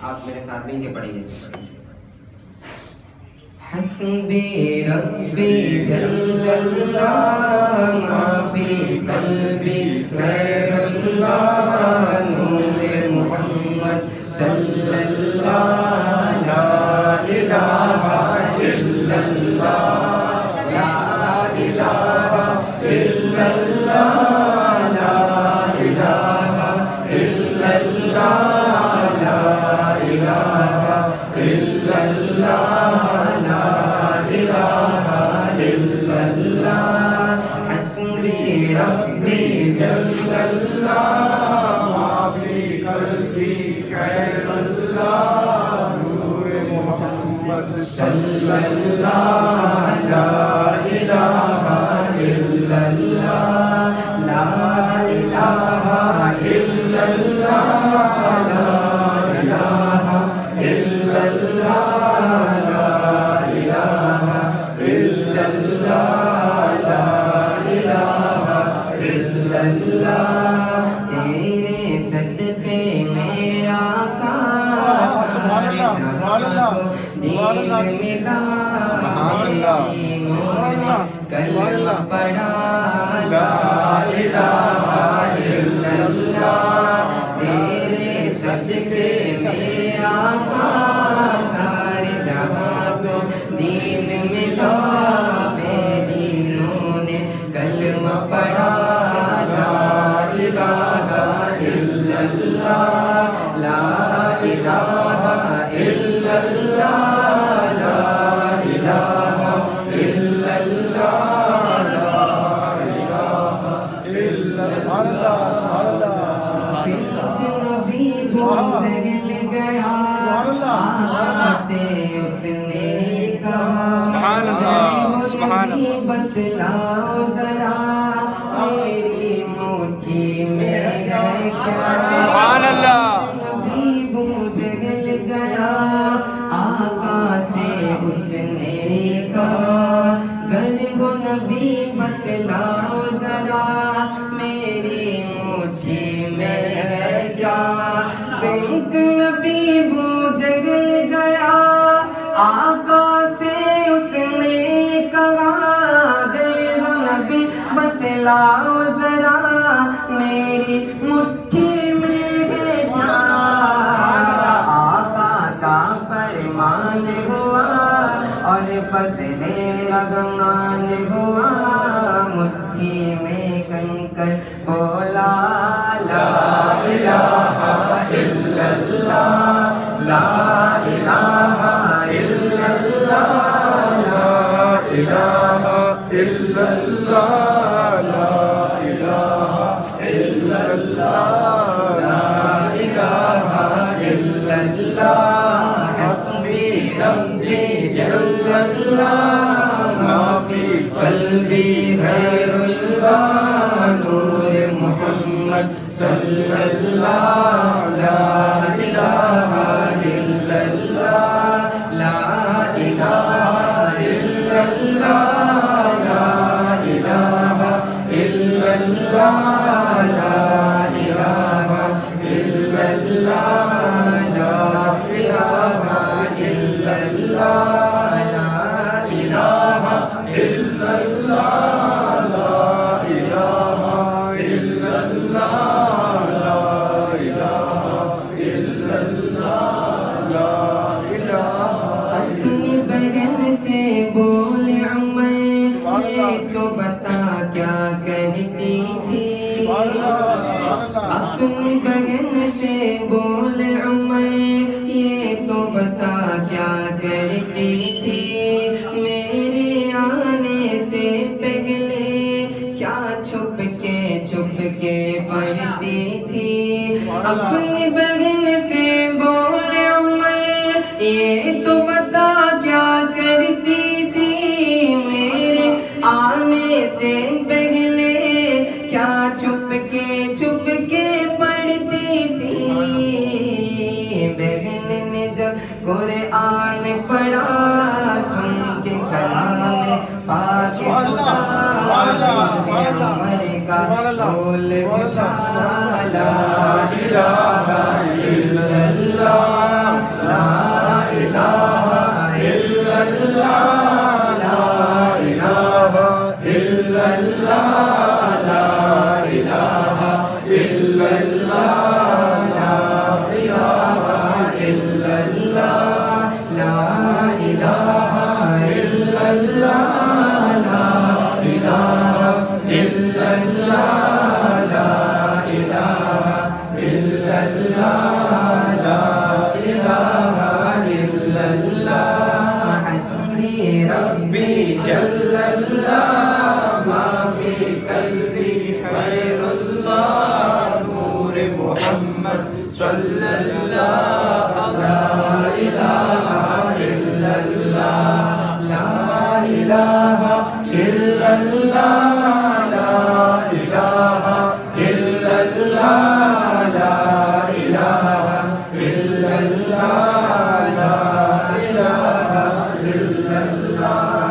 آپ میرے ساتھ مل کے پڑھیں گے. حسبی ربی جل اللہ ما فی قلبی غیر اللہ نور محمد صلی اللہ لا الہ الا اللہ لا الہ الا اللہ لا الہ الا اللہ لا الہ الا اللہ حسبی ربی جل اللہ ما فی قلبی غیر اللہ نور محمد صلی اللہ لا الہ الا اللہ لا الہ الا اللہ لا الہ الا اللہ لا الہ الا اللہ تیرے صدقے میں آقا سارے جہاں کو دین ملا کلمہ پڑھا لا الہ الا اللہ تیرے صدقے میں آقا سارے جہاں کو دین ملا بے دینوں نے کلمہ پڑھا لا الہ الا اللہ لا الہ الا اللہ لا الہ الا سبحان اللہ سبحان اللہ صرف نبی گزر گیا آقا سے اس نے کہا سبحان اللہ سبحان اللہ بتلاؤ ذرا میری مٹھی میں ہے کیا سبحان اللہ نبی بتلاؤ ذرا میری مٹھی میں ہے کیا سمت نبی جگل گیا آقا سے اس نے کہا گرو نبی بتلاؤ ذرا میری مٹھی میں ہے کیا آقا کا فرمان ہوا اور فضل رحمان ہوا مٹھی میں کنکر بولا لا الہ الا اللہ لا الہ الا اللہ لا الہ الا اللہ لا الہ الا اللہ لا الہ الا اللہ حسبی ربی جل اللہ ما فی قلبی غیر اللہ نور محمد صلی اللہ لا الہ الا اللہ لا الہ الا اللہ لا الہ الا اللہ لا الہ الا اللہ لا الہ الا اللہ لا الہ الا اللہ لا الہ الا اللہ لا الہ الا اللہ لا الہ اپنی بہن سے بولے عمر یہ تو بتا کیا کرتی تھی اپنی بہن سے بولے عمر یہ تو بتا کیا کرتی تھی میرے آنے سے پہلے کیا چھپ کے پڑھتی تھی اپنی بہن سے بولے عمر یہ تو بتا کیا کرتی تھی میرے آنے سے پہلے کیا چھپ کے پڑھتی تھی بہن نے جب قرآن پڑھا سن کے کلام پاک بول اٹھا لا الہ الا اللہ صلی اللہ لا الہ الا اللہ لا الہ الا اللہ لا الہ الا اللہ لا الہ الا اللہ لا الہ الا اللہ